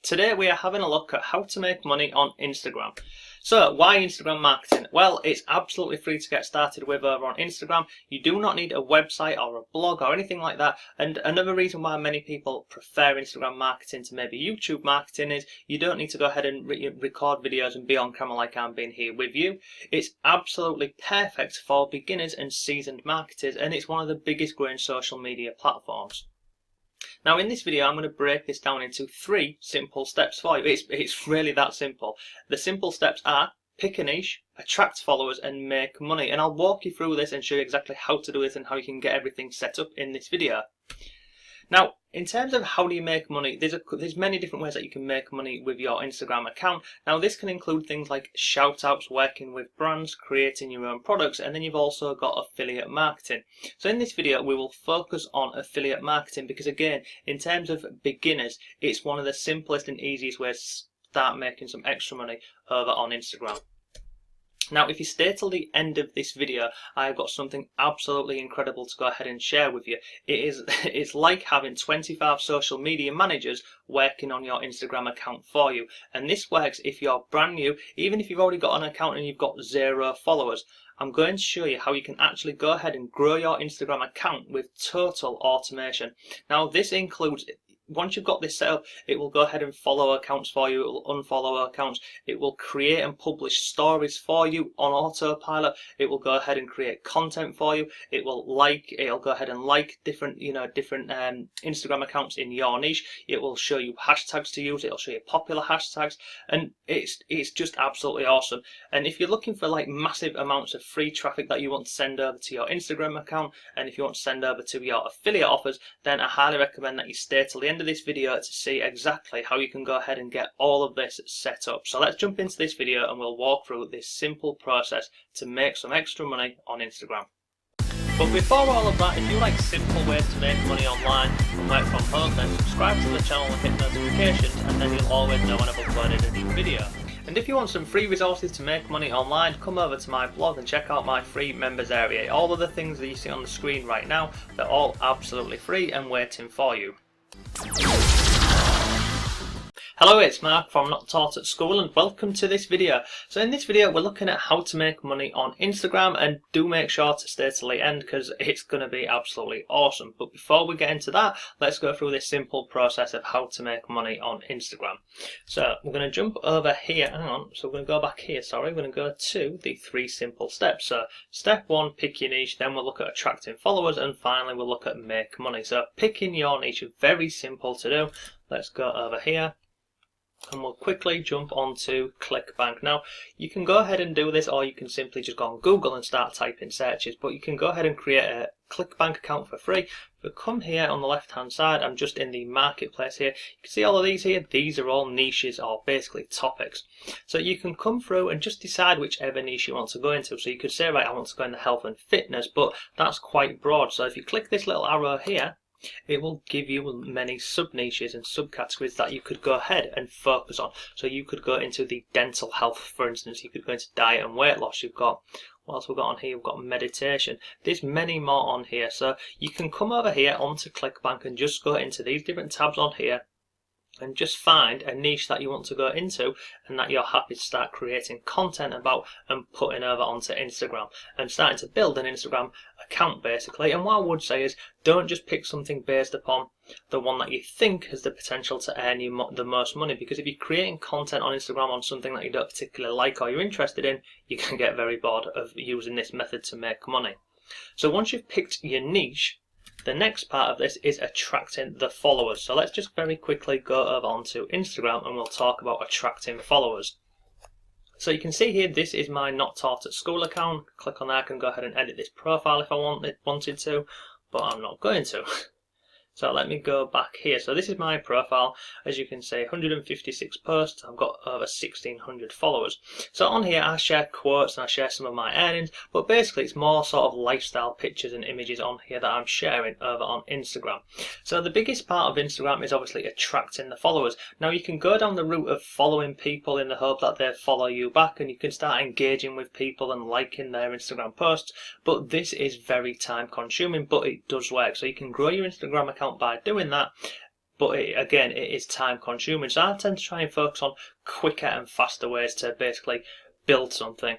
Today we are having a look at how to make money on Instagram. So why Instagram marketing? Well, it's absolutely free to get started with over on Instagram. You do not need a website or a blog or anything like that. And another reason why many people prefer Instagram marketing to maybe YouTube marketing is you don't need to go ahead and record videos and be on camera like I'm being here with you. It's absolutely perfect for beginners and seasoned marketers, and it's one of the biggest growing social media platforms. Now in this video I'm going to break this down into 3 simple steps for you. It's really that simple. The simple steps are pick a niche, attract followers and make money, and I'll walk you through this and show you exactly how to do this and how you can get everything set up in this video. Now, in terms of how do you make money, there's many different ways that you can make money with your Instagram account. Now, this can include things like shout outs, working with brands, creating your own products, and then you've also got affiliate marketing. So in this video, we will focus on affiliate marketing because, again, in terms of beginners, it's one of the simplest and easiest ways to start making some extra money over on Instagram. Now, if you stay till the end of this video, I've got something absolutely incredible to go ahead and share with you. It's like having 25 social media managers working on your Instagram account for you. And this works if you're brand new, even if you've already got an account and you've got 0 followers. I'm going to show you how you can actually go ahead and grow your Instagram account with total automation. Now, this includes, once you've got this set up, it will go ahead and follow accounts for you, it will unfollow accounts, it will create and publish stories for you on autopilot, it will go ahead and create content for you, it'll go ahead and like different Instagram accounts in your niche, it will show you hashtags to use, it'll show you popular hashtags, and it's just absolutely awesome. And if you're looking for like massive amounts of free traffic that you want to send over to your Instagram account, and if you want to send over to your affiliate offers, then I highly recommend that you stay till the end of this video to see exactly how you can go ahead and get all of this set up. So let's jump into this video and we'll walk through this simple process to make some extra money on Instagram. But before all of that, if you like simple ways to make money online and work from home, then subscribe to the channel and hit notifications, and then you'll always know when I've uploaded a new video. And if you want some free resources to make money online, come over to my blog and check out my free members area. All of the things that you see on the screen right now, they're all absolutely free and waiting for you. Hello, it's Mark from Not Taught at School and welcome to this video. So in this video we're looking at how to make money on Instagram, and do make sure to stay till the end because it's going to be absolutely awesome. But before we get into that, let's go through this simple process of how to make money on Instagram. So we're going to jump over here, so we're going to go back here, we're going to go to the 3 simple steps. So step 1, pick your niche, then we'll look at attracting followers, and finally we'll look at make money. So picking your niche is very simple to do. Let's go over here and we'll quickly jump onto ClickBank. Now, you can go ahead and do this, or you can simply just go on Google and start typing searches, but you can go ahead and create a ClickBank account for free. But come here on the left hand side, I'm just in the marketplace here. You can see all of these here, these are all niches or basically topics. So you can come through and just decide whichever niche you want to go into. So you could say, right, I want to go into health and fitness, but that's quite broad. So if you click this little arrow here, it will give you many sub-niches and subcategories that you could go ahead and focus on. So you could go into the dental health, for instance. You could go into diet and weight loss. You've got, what else we've got on here? We've got meditation. There's many more on here. So you can come over here onto ClickBank and just go into these different tabs on here and just find a niche that you want to go into and that you're happy to start creating content about and putting over onto Instagram and starting to build an Instagram account basically. And what I would say is, don't just pick something based upon the one that you think has the potential to earn you the most money, because if you're creating content on Instagram on something that you don't particularly like or you're interested in, you can get very bored of using this method to make money. So once you've picked your niche, the next part of this is attracting the followers. So let's just very quickly go over onto Instagram and we'll talk about attracting followers. So you can see here, this is my Not Taught at School account. Click on that, I can go ahead and edit this profile if I wanted to, but I'm not going to. So let me go back here. So this is my profile. As you can see, 156 posts. I've got over 1,600 followers. So on here, I share quotes and I share some of my earnings, but basically it's more sort of lifestyle pictures and images on here that I'm sharing over on Instagram. So the biggest part of Instagram is obviously attracting the followers. Now you can go down the route of following people in the hope that they follow you back, and you can start engaging with people and liking their Instagram posts, but this is very time consuming, but it does work. So you can grow your Instagram account by doing that, but again, it is time consuming. So I tend to try and focus on quicker and faster ways to basically build something.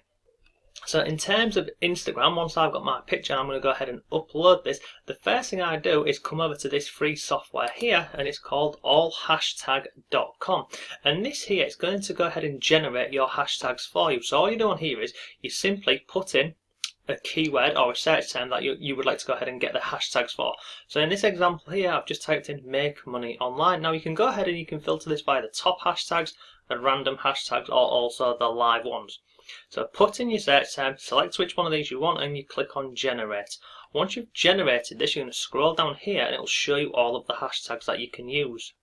So in terms of Instagram, once I've got my picture, I'm going to go ahead and upload this. The first thing I do is come over to this free software here, and it's called allhashtag.com. And this here is going to go ahead and generate your hashtags for you. So all you do on here is you simply put in a keyword or a search term that you would like to go ahead and get the hashtags for. So in this example here, I've just typed in make money online. Now you can go ahead and you can filter this by the top hashtags, the random hashtags, or also the live ones. So put in your search term, select which one of these you want, and you click on generate. Once you've generated this, you're going to scroll down here and it'll show you all of the hashtags that you can use.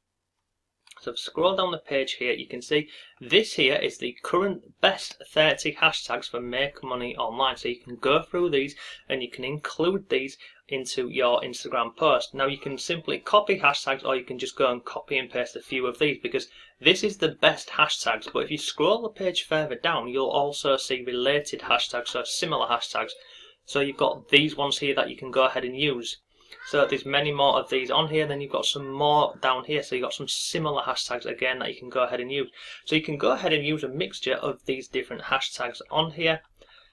So if you scroll down the page here, you can see this here is the current best 30 hashtags for make money online. So you can go through these and you can include these into your Instagram post. Now you can simply copy hashtags, or you can just go and copy and paste a few of these, because this is the best hashtags. But if you scroll the page further down, you'll also see related hashtags, so similar hashtags. So you've got these ones here that you can go ahead and use. So there's many more of these on here, then you've got some more down here, so you've got some similar hashtags again that you can go ahead and use. So you can go ahead and use a mixture of these different hashtags on here.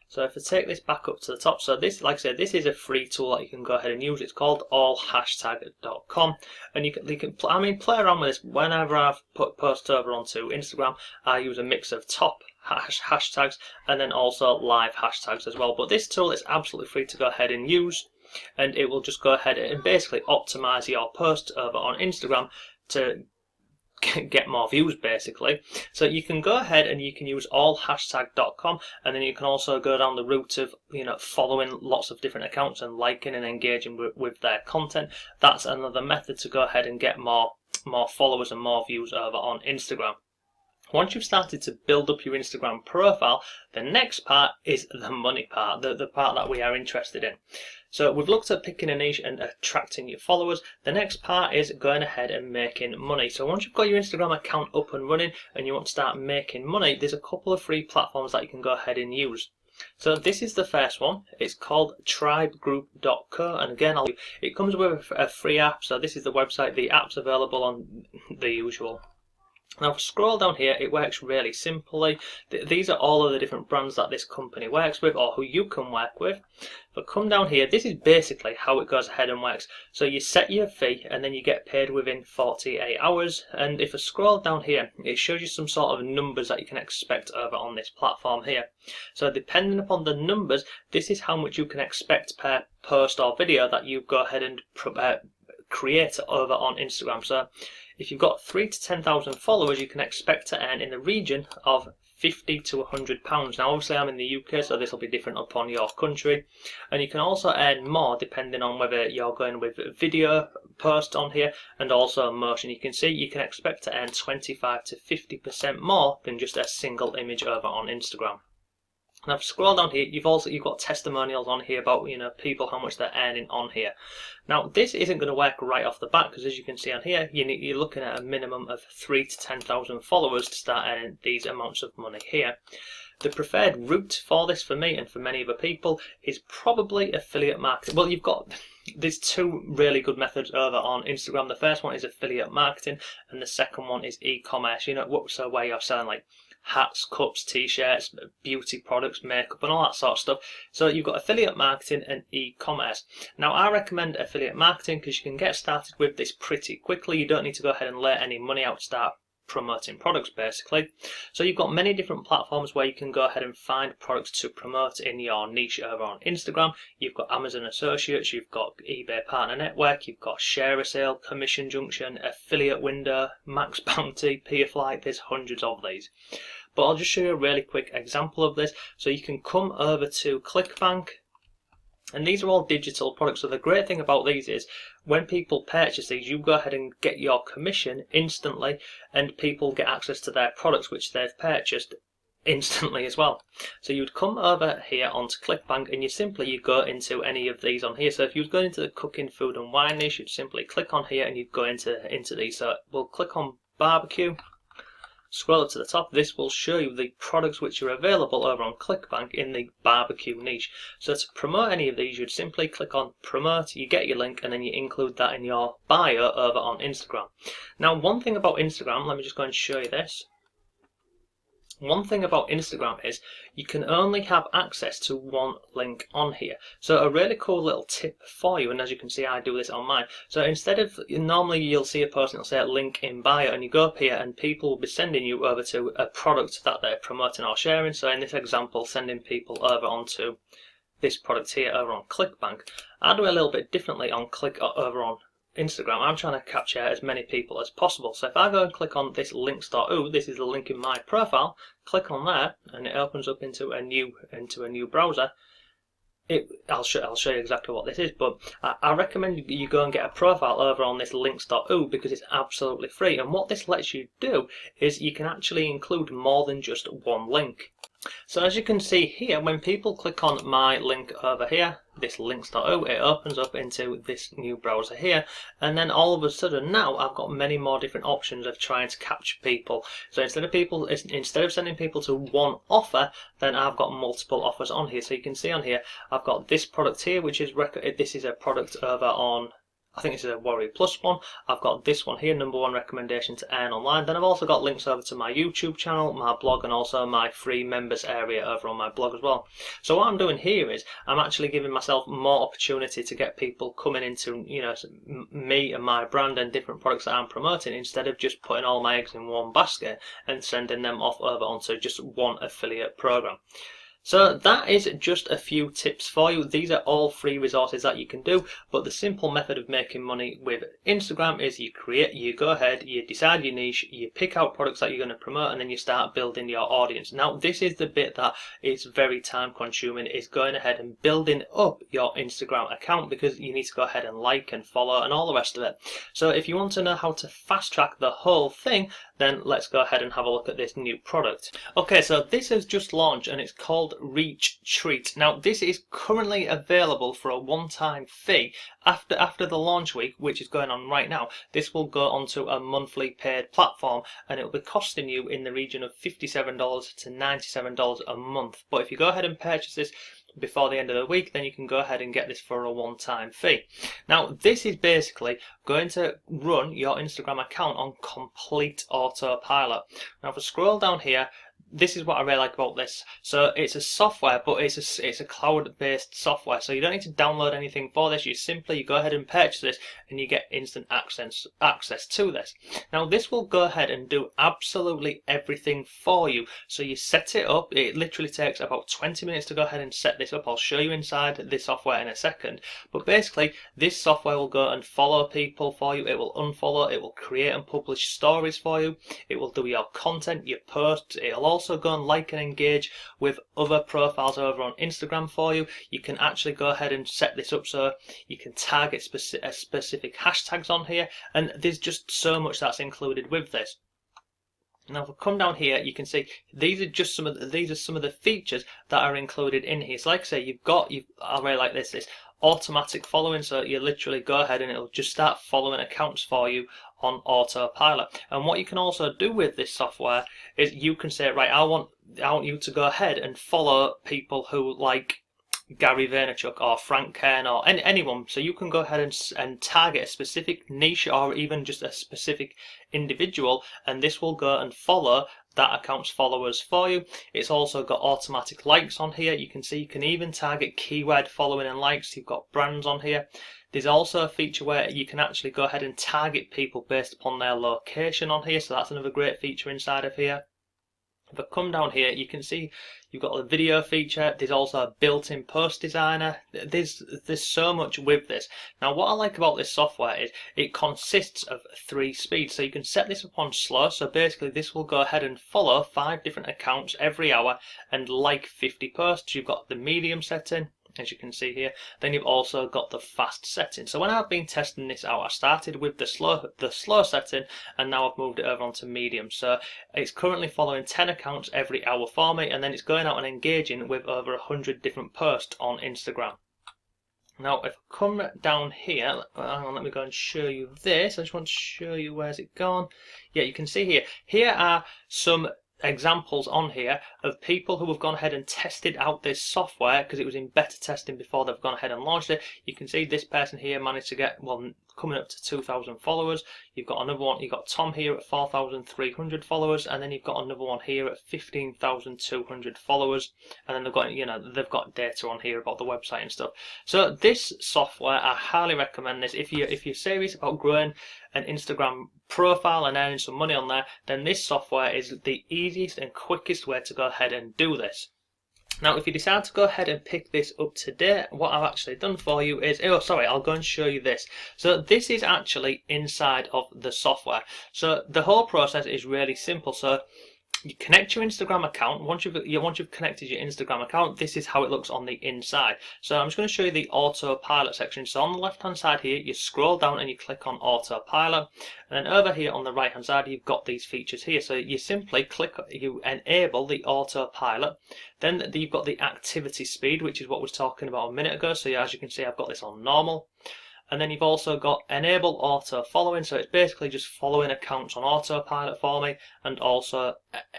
So if I take this back up to the top, so this, like I said, this is a free tool that you can go ahead and use. It's called allhashtag.com, and you can play around with this. Whenever I've put posts over onto Instagram, I use a mix of top hashtags and then also live hashtags as well. But this tool is absolutely free to go ahead and use, and it will just go ahead and basically optimize your post over on Instagram to get more views basically. So you can go ahead and you can use allhashtag.com, and then you can also go down the route of following lots of different accounts and liking and engaging with their content. That's another method to go ahead and get more followers and more views over on Instagram. Once you've started to build up your Instagram profile, the next part is the money part, the part that we are interested in. So we've looked at picking a niche and attracting your followers. The next part is going ahead and making money. So once you've got your Instagram account up and running and you want to start making money, there's a couple of free platforms that you can go ahead and use. So this is the first one. It's called tribegroup.co, and again it comes with a free app. So this is the website. The app's available on the usual. Now if I scroll down here, it works really simply. These are all of the different brands that this company works with, or who you can work with. But come down here, this is basically how it goes ahead and works. So you set your fee and then you get paid within 48 hours. And if I scroll down here, it shows you some sort of numbers that you can expect over on this platform here. So depending upon the numbers, this is how much you can expect per post or video that you go ahead and create over on Instagram. So if you've got 3,000 to 10,000 followers, you can expect to earn in the region of £50 to £100. Now obviously I'm in the UK, so this will be different upon your country, and you can also earn more depending on whether you're going with video post on here and also motion. You can see you can expect to earn 25 to 50% more than just a single image over on Instagram. Now if you scroll down here, you've got testimonials on here about people, how much they're earning on here. Now this isn't going to work right off the bat, because as you can see on here, you're looking at a minimum of 3,000 to 10,000 followers to start earning these amounts of money here. The preferred route for this for me and for many other people is probably affiliate marketing. Well, there's two really good methods over on Instagram. The first one is affiliate marketing, and the second one is e-commerce. So where you're selling like hats, cups, t-shirts, beauty products, makeup and all that sort of stuff. So you've got affiliate marketing and e-commerce. Now I recommend affiliate marketing because you can get started with this pretty quickly. You don't need to go ahead and lay any money out to start promoting products basically. So you've got many different platforms where you can go ahead and find products to promote in your niche over on Instagram. You've got Amazon Associates, you've got eBay Partner Network, you've got Share a Sale, Commission Junction, Affiliate Window, Max Bounty, Peerfly. There's hundreds of these. But I'll just show you a really quick example of this. So you can come over to ClickBank, and these are all digital products. So the great thing about these is when people purchase these, you go ahead and get your commission instantly, and people get access to their products which they've purchased instantly as well. So you'd come over here onto ClickBank and you go into any of these on here. So if you go into the cooking, food and wine niche, you'd simply click on here and you'd go into these. So we'll click on barbecue. scroll up to the top, this will show you the products which are available over on ClickBank in the barbecue niche. So to promote any of these, you'd simply click on promote, you get your link, and then you include that in your bio over on Instagram. Now, one thing about Instagram, let me just go and show you this. One thing about Instagram is you can only have access to one link on here. So a really cool little tip for you, and as you can see I do this on mine. So instead of, normally you'll see a post and it'll say link in bio, and you go up here and people will be sending you over to a product that they're promoting or sharing. So in this example, sending people over onto this product here over on ClickBank. I do it a little bit differently on over on Instagram. I'm trying to capture as many people as possible. So if I go and click on this links.oo, this is the link in my profile, click on there and it opens up into a new browser. I'll show you exactly what this is, but I recommend you go and get a profile over on this links.oo because it's absolutely free. And what this lets you do is you can actually include more than just one link. So as you can see here, when people click on my link over here, this links.oo, it opens up into this new browser here, and then all of a sudden now I've got many more different options of trying to capture people. So instead of sending people to one offer, then I've got multiple offers on here. So you can see on here I've got this product here, which is this is a product over on, I think this is a Warrior Plus one. I've got this one here, #1 recommendation to earn online. Then I've also got links over to my YouTube channel, my blog, and also my free members area over on my blog as well. So what I'm doing here is I'm actually giving myself more opportunity to get people coming into, you know, me and my brand and different products that I'm promoting, instead of just putting all my eggs in one basket and sending them off over onto just one affiliate program. So that is just a few tips for you. These are all free resources that you can do, but the simple method of making money with Instagram is you go ahead, you decide your niche, you pick out products that you're going to promote, and then you start building your audience. Now this is the bit that is very time consuming, is going ahead and building up your Instagram account, because you need to go ahead and like and follow and all the rest of it. So if you want to know how to fast track the whole thing, then let's go ahead and have a look at this new product. Okay, so this has just launched and it's called Reach Treat. Now this is currently available for a one-time fee. After the launch week, which is going on right now, this will go onto a monthly paid platform, and it will be costing you in the region of $57 to $97 a month. But if you go ahead and purchase this before the end of the week, then you can go ahead and get this for a one-time fee. Now this is basically going to run your Instagram account on complete autopilot. Now if I scroll down here, this is what I really like about this. So it's a software, but it's a cloud-based software. So you don't need to download anything for this. You go ahead and purchase this, and you get instant access to this. Now this will go ahead and do absolutely everything for you. So you set it up. It literally takes about 20 minutes to go ahead and set this up. I'll show you inside this software in a second. But basically, this software will go and follow people for you. It will unfollow. It will create and publish stories for you. It will do your content, your posts. It'll also go and like and engage with other profiles over on Instagram for you. You can actually go ahead and set this up so you can target specific hashtags on here, and there's just so much that's included with this. Now if we come down here, you can see these are some of the features that are included in here. So like I say, I really like this automatic following. So you literally go ahead and it'll just start following accounts for you on autopilot. And what you can also do with this software is you can say, right, I want you to go ahead and follow people who like Gary Vaynerchuk or Frank Kern or anyone. So you can go ahead and target a specific niche or even just a specific individual, and this will go and follow that account's followers for you. It's also got automatic likes on here. You can see you can even target keyword following and likes. You've got brands on here. There's also a feature where you can actually go ahead and target people based upon their location on here, so that's another great feature inside of here. If I come down here, you can see you've got the video feature. There's also a built-in post designer. There's so much with this. Now what I like about this software is it consists of 3 speeds. So you can set this up on slow. So basically this will go ahead and follow 5 different accounts every hour and like 50 posts. You've got the medium setting, as you can see here. Then you've also got the fast setting. So when I've been testing this out, I started with the slow setting, and now I've moved it over onto medium. So it's currently following 10 accounts every hour for me, and then it's going out and engaging with over 100 different posts on Instagram. Now if I come down here, hang on, let me go and show you this. I just want to show you where's it gone. Yeah, you can see here are some examples on here of people who have gone ahead and tested out this software because it was in beta testing before they've gone ahead and launched it. You can see this person here managed to get, well, coming up to 2,000 followers. You've got another one, you've got Tom here at 4,300 followers, and then you've got another one here at 15,200 followers, and then they've got, you know, they've got data on here about the website and stuff. So this software, I highly recommend this. If you're serious about growing an Instagram profile and earning some money on there, then this software is the easiest and quickest way to go ahead and do this. Now if you decide to go ahead and pick this up today, what I've actually done for you is, oh sorry, I'll go and show you this. So this is actually inside of the software. So the whole process is really simple. So you connect your Instagram account. Once you've connected your Instagram account, this is how it looks on the inside. So I'm just going to show you the autopilot section. So on the left hand side here, you scroll down and you click on autopilot, and then over here on the right hand side you've got these features here. So you simply click, you enable the autopilot, then you've got the activity speed, which is what we were talking about a minute ago. So yeah, as you can see, I've got this on normal. And then you've also got enable auto following, so it's basically just following accounts on autopilot for me, and also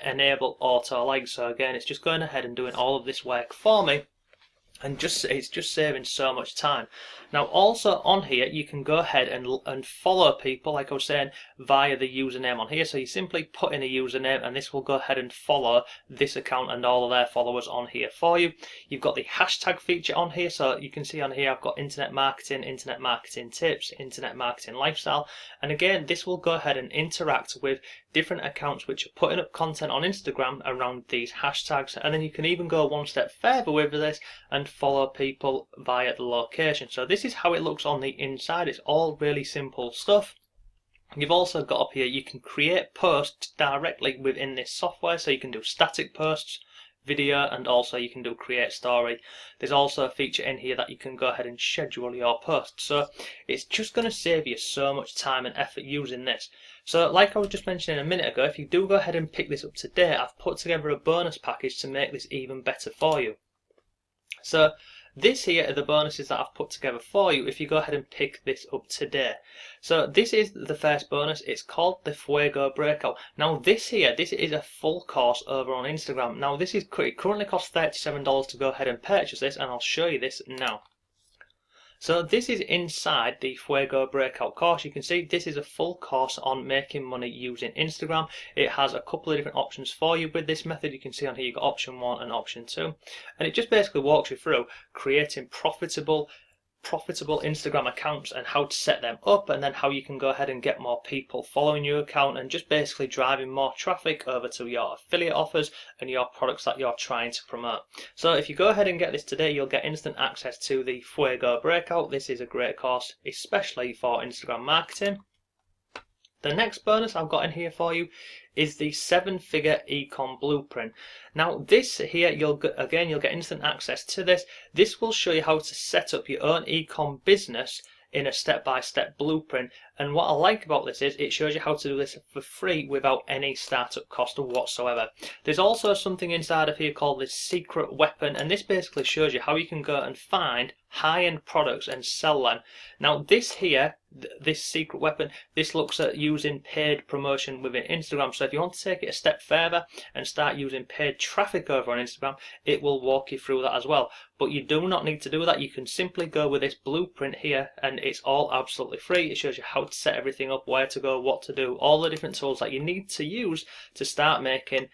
enable auto like. So again, it's just going ahead and doing all of this work for me, and it's just saving so much time. Now also on here you can go ahead and follow people, like I was saying, via the username on here. So you simply put in a username and this will go ahead and follow this account and all of their followers on here for you. You've got the hashtag feature on here, so you can see on here I've got internet marketing tips, internet marketing lifestyle, and again this will go ahead and interact with different accounts which are putting up content on Instagram around these hashtags. And then you can even go one step further with this and follow people via the location. So this is how it looks on the inside. It's all really simple stuff. You've also got up here, you can create posts directly within this software, so you can do static posts, video, and also you can do create story. There's also a feature in here that you can go ahead and schedule your posts. So it's just going to save you so much time and effort using this. So like I was just mentioning a minute ago, if you do go ahead and pick this up today, I've put together a bonus package to make this even better for you. So this here are the bonuses that I've put together for you if you go ahead and pick this up today. So this is the first bonus. It's called the Fuego Breakout. Now this here, this is a full course over on Instagram. Now this is it currently costs $37 to go ahead and purchase this, and I'll show you this now. So this is inside the Fuego Breakout course. You can see this is a full course on making money using Instagram. It has a couple of different options for you with this method. You can see on here you've got option 1 and option 2. And it just basically walks you through creating profitable Instagram accounts and how to set them up, and then how you can go ahead and get more people following your account, and just basically driving more traffic over to your affiliate offers and your products that you're trying to promote. So if you go ahead and get this today, you'll get instant access to the Fuego Breakout. This is a great course, especially for Instagram marketing. The next bonus I've got in here for you is the 7-figure ecom blueprint. Now this here, you'll get instant access to this. This will show you how to set up your own ecom business in a step-by-step blueprint. And what I like about this is it shows you how to do this for free without any startup cost whatsoever. There's also something inside of here called this secret weapon, and this basically shows you how you can go and find high-end products and sell them. Now this here, this secret weapon, this looks at using paid promotion within Instagram. So if you want to take it a step further and start using paid traffic over on Instagram, it will walk you through that as well. But you do not need to do that. You can simply go with this blueprint here, and it's all absolutely free. It shows you how to set everything up, where to go, what to do, all the different tools that you need to use to start making,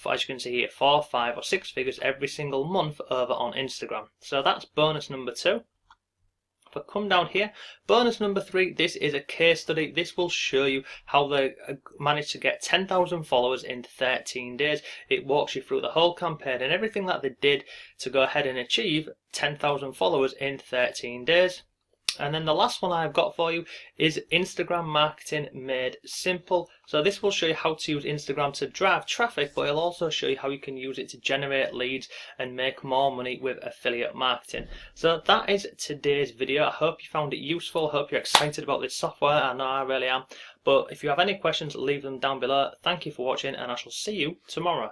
as you can see here, 4, 5 or 6 figures every single month over on Instagram. So that's bonus number 2. If I come down here, bonus number 3, this is a case study. This will show you how they managed to get 10,000 followers in 13 days. It walks you through the whole campaign and everything that they did to go ahead and achieve 10,000 followers in 13 days. And then the last one I've got for you is Instagram marketing made simple. So this will show you how to use Instagram to drive traffic, but it'll also show you how you can use it to generate leads and make more money with affiliate marketing. So that is today's video. I hope you found it useful. I hope you're excited about this software. I know I really am. But if you have any questions, leave them down below. Thank you for watching, and I shall see you tomorrow.